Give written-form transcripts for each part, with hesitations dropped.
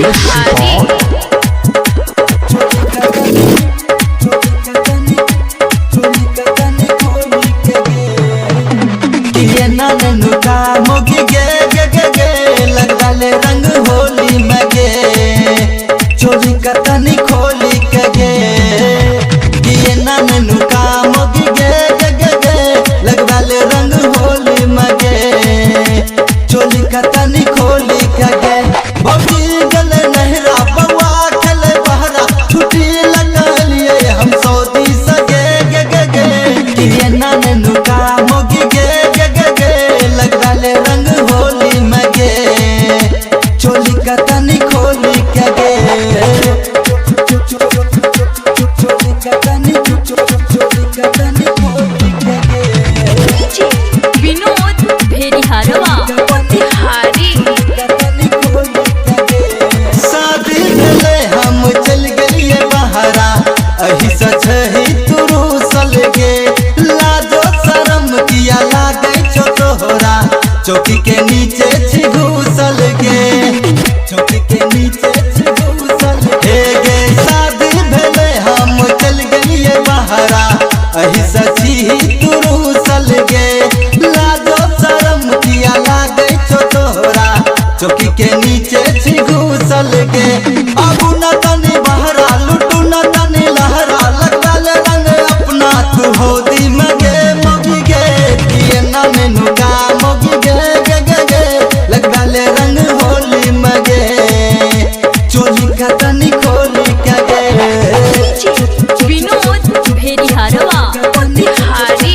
Studio Supaul. रंग होली मगे चोरी कतनी खोली कगे ये नननु का मोगी गे गे गे लगवाले रंग होली मगे चोरी कतनी खोली कगे भौजी गले नहरा बवा खेले बहरा छुट्टी लगा लिए हम सऊदी सगे गे गे गे ये नननु का मोगी गे गे गे गे लगवाले रंग होली मगे चोली कतनी खोली कगे चोली कतनी खोली कगे विनोद भेड़िहारवा बिहारी शादी भेले हम चल गलिए बहरा अही सच ही तुरु सल गे लाजो शरम किया लागे छो तोहरा चौकी के नीचे घुसल गे चौकी के नीचे घुसल हे गे शादी भेले हम चल गलिए बहरा अही सची ही तुरु सल गे लाजो शरम किया लागे छो तोहरा चौकी के नीचे घुसल गे अब न तनी बहरा लुटू न तनी लहरा लगवाल रंग अपना तू होदी मगे मोगी गे ये ना मेनू का मोगी गे गे गे गे लगवाल रंग होली मगे चोली कतनी खोली कगे विनोद भेड़िहारवा बिहारी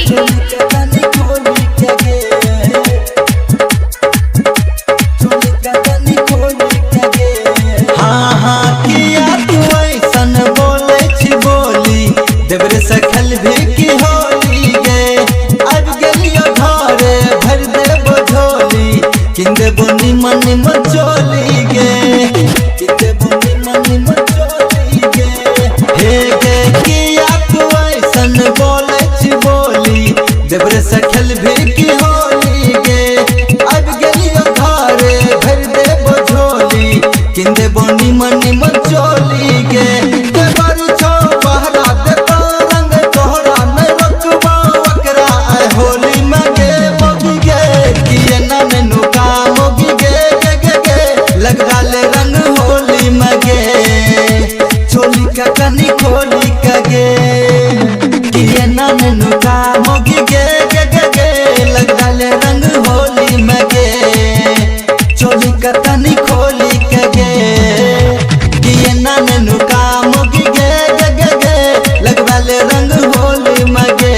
कतनी खोली कगे चोली कतनी खोली कगे हाँ हाँ किया तू ऐसन बोले छी बोली देवरे सखल भी की होली गे अब गलियो घरे भर देबो झोली किंदे बोनी मनी मचोली गे किंदे बोनी मनी मचोली गे हे गे किया तू ऐसन बोले छी बोली देवरे सखल भी की होली गे अब गलियो घरे भर देबो झोली किंदे बोनी मनी मचोली गे देवर छो बहरा देतो रंग तोहरा मैं रखबा ओकरा आय होली मगे मोगी गे किए ना मेनू का मोगी गे गे गे गे लगवाले रंग होली मगे चोली कतनी खोली कगे किए ना मेनू का मोगी गे गे गे गे लगवाले रंग होली मगे चोली कतनी खोली कगे किए ना मेनू का मोगी गे गे गे गे लगवाले रंग होली मगे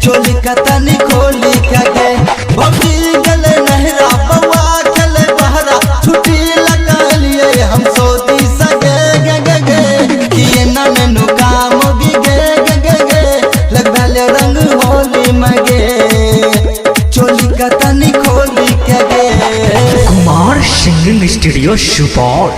चोली कतनी खोली कगे भौजी गले नहरा बवा खेले बहरा छुट्टी लगा लिए हम सऊदी सगे गे गे गे किए ना मेनू का मोगी गे गे गे गे लगवाले रंग होली मगे चोली कतनी खोली कगे कुमार सिंगिंग स्टूडियो सुपौल।